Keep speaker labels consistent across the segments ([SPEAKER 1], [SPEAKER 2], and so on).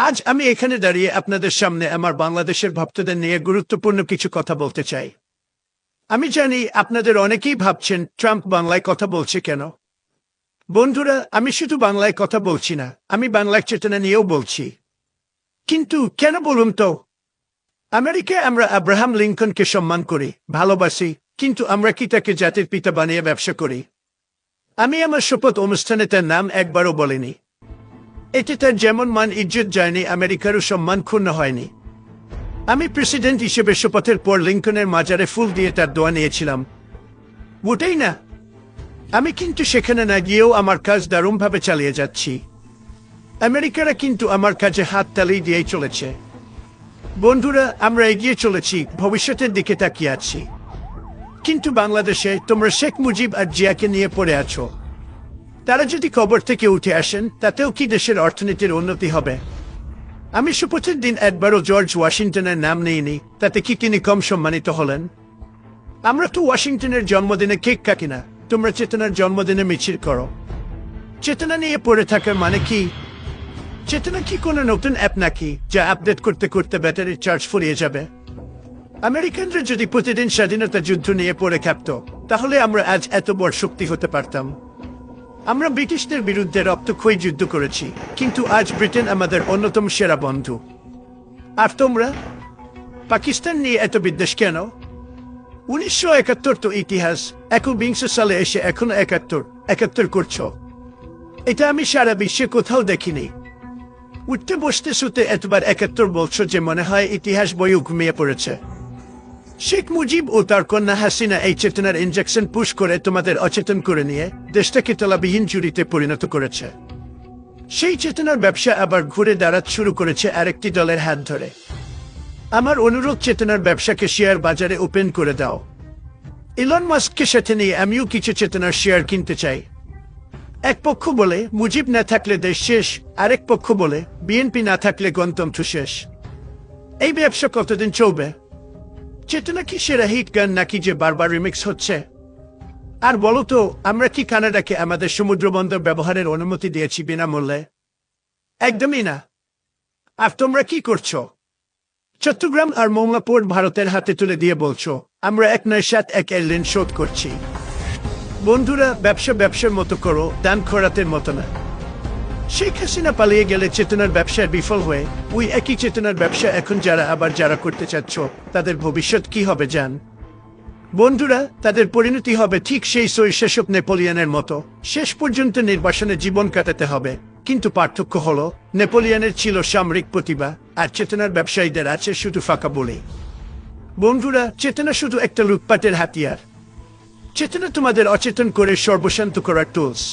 [SPEAKER 1] আজ আমি এখানে দাঁড়িয়ে আপনাদের সামনে আমার বাংলাদেশের ভক্তদের নিয়ে গুরুত্বপূর্ণ কিছু কথা বলতে চাই। আমি জানি আপনাদের অনেকেই ভাবছেন ট্রাম্প বাংলায় কথা বলছে কেন। বন্ধুরা, আমি শুধু বাংলায় কথা বলছি না, আমি বাংলার চেতনা নিয়েও বলছি। কিন্তু কেন বলুন তো? আমেরিকায় আমরা আব্রাহাম লিঙ্কনকে সম্মান করি, ভালোবাসি, কিন্তু আমরা কি তাকে জাতির পিতা বানিয়ে ব্যবসা করি? আমি আমার শপথ অনুষ্ঠানে তার নাম একবারও বলিনি। এতে তার যেমন মান ইজ্জত যায়নি, আমেরিকারও সম্মান ক্ষুণ্ণ হয়নি। আমি প্রেসিডেন্ট হিসেবে শপথের পর লিঙ্কনের মাজারে ফুল দিয়ে তার দোয়া নিয়েছিলাম, ওটাই না। আমি কিন্তু সেখানে না গিয়েও আমার কাজ দারুণভাবে চালিয়ে যাচ্ছি। আমেরিকারা কিন্তু আমার কাজে হাত তালি দিয়েই চলেছে। বন্ধুরা, আমরা এগিয়ে চলেছি, ভবিষ্যতের দিকে তাকিয়ে আছি। কিন্তু বাংলাদেশে তোমরা শেখ মুজিব আর জিয়াকে নিয়ে পড়ে আছো। তারা যদি কবর থেকে উঠে আসেন, তাতেও কি দেশের অর্থনীতির উন্নতি হবে? আমি শপথের দিন একবারও জর্জ ওয়াশিংটনের নাম নেইনি, তাতে কি তিনি কম সম্মানিত হলেন? আমরা তো ওয়াশিংটনের জন্মদিনে কেক কাটি না, তোমরা চেতনার জন্মদিনে মিছিল করো। চেতনা নিয়ে পড়ে থাকার মানে কি? চেতনা কি কোনো নতুন অ্যাপ নাকি, যা আপডেট করতে করতে ব্যাটারির চার্জ ফুরিয়ে যাবে? আমেরিকানরা যদি প্রতিদিন স্বাধীনতা যুদ্ধ নিয়ে পড়ে থাকত, তাহলে আমরা আজ এত বড় শক্তি হতে পারতাম। আমরা ব্রিটিশদের বিরুদ্ধে রক্তক্ষয়ী যুদ্ধ করেছি, কিন্তু আজ ব্রিটেন আমাদের অন্যতম সেরা বন্ধু। আর তোমরা পাকিস্তান নিয়ে এত বিদ্বেষ কেন? 1971 তো ইতিহাস, 21 সালে এসে এখনো 71 করছো। এটা আমি সারা বিশ্বে কোথাও দেখিনি। উঠতে বসতে শুতে এতবার 71 বলছো যে মনে হয় ইতিহাস বইও ঘুমিয়ে পড়েছে। শেখ মুজিব ও তার কন্যা হাসিনা এই চেতনার ইনজেকশন পুশ করে তোমাদের অচেতন করে নিয়ে দেশটাকে তলাবিহীন জুড়িতে পরিণত করেছে। সেই চেতনার ব্যবসা আবার ঘুরে দাঁড়াতে শুরু করেছে আরেকটি দলের হাত ধরে। আমার অনুরোধ, চেতনার ব্যবসাকে শেয়ার বাজারে ওপেন করে দাও। ইলন মাস্ককে সাথে নিয়ে আমিও কিছু চেতনার শেয়ার কিনতে চাই। এক পক্ষ বলে মুজিব না থাকলে দেশ শেষ, আরেক পক্ষ বলে বিএনপি না থাকলে গণতন্ত্র শেষ। এই ব্যবসা কতদিন চলবে? চেতনা কি সেরা হিট গান নাকি যে বারবার রিমিক্স হচ্ছে? আর বলো তো, আমরা কি কানাডাকে আমাদের সমুদ্রবন্দর ব্যবহারের অনুমতি দিয়েছি বিনামূল্যে? একদমই না। আর তোমরা কি করছো? চট্টগ্রাম আর মোংলা পোর্ট ভারতের হাতে তুলে দিয়ে বলছো আমরা 1/7 এর ঋণ শোধ করছি। বন্ধুরা, ব্যবসা ব্যবসার মতো করো, দান খরাতের মতো না। শেখ হাসিনা পালিয়ে গেলে চেতনার ব্যবসায় বিফল হয়ে ওই একই চেতনার ব্যবসা এখন যারা করতে চাচ্ছ, তাদের ভবিষ্যৎ কি হবে জান? বন্ধুরা, তাদের পরিণতি হবে ঠিক সেই শাসক নেপোলিয়নের মতো, শেষ পর্যন্ত নির্বাসনে জীবন কাটাতে হবে। কিন্তু পার্থক্য হলো, নেপোলিয়নের ছিল সামরিক প্রতিভা, আর চেতনার ব্যবসায়ীদের আছে শুধু ফাঁকা বলে। বন্ধুরা, চেতনা শুধু একটা লুটপাটের হাতিয়ার। চেতনা তোমাদের অচেতন করে সর্বশান্ত করার টুলস।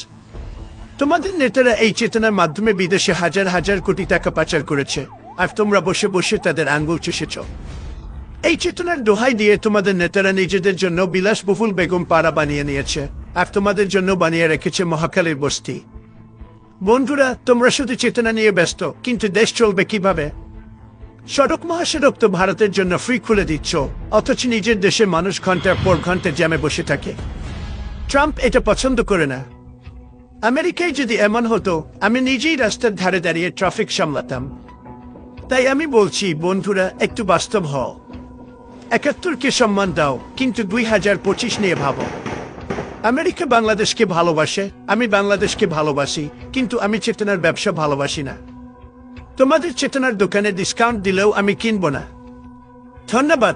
[SPEAKER 1] তোমাদের নেতারা এই চেতনার মাধ্যমে বিদেশে হাজার হাজার কোটি টাকা পাচার করেছে, আর তোমরা বসে বসে তাদের আঙ্গুল চুষেছ। এই চেতনার দোহাই দিয়ে তোমাদের নেতারা নিজেদের জন্য বিলাসবহুল বেগম পাড়া বানিয়ে নিয়েছে, আর তোমাদের জন্য বানিয়ে রেখেছে মহাকালের বস্তি। বন্ধুরা, তোমরা শুধু চেতনা নিয়ে ব্যস্ত, কিন্তু দেশ চলবে কিভাবে? সড়ক মহাসড়ক তো ভারতের জন্য ফ্রি খুলে দিচ্ছ, অথচ নিজের দেশে মানুষ ঘন্টার পর ঘন্টা জ্যামে বসে থাকে। ট্রাম্প এটা পছন্দ করে না। আমেরিকায় যদি এমন হতো, আমি নিজেই রাস্তার ধারে দাঁড়িয়ে ট্রাফিক সামলাতাম। তাই আমি বলছি বন্ধুরা, একটু বাস্তব হও। 71কে সম্মান দাও, কিন্তু 2025 নিয়ে ভাবো। আমেরিকা বাংলাদেশকে ভালোবাসে, আমি বাংলাদেশকে ভালোবাসি, কিন্তু আমি চেতনার ব্যবসা ভালোবাসি না। তোমাদের চেতনার দোকানে ডিসকাউন্ট দিলেও আমি কিনব না। ধন্যবাদ।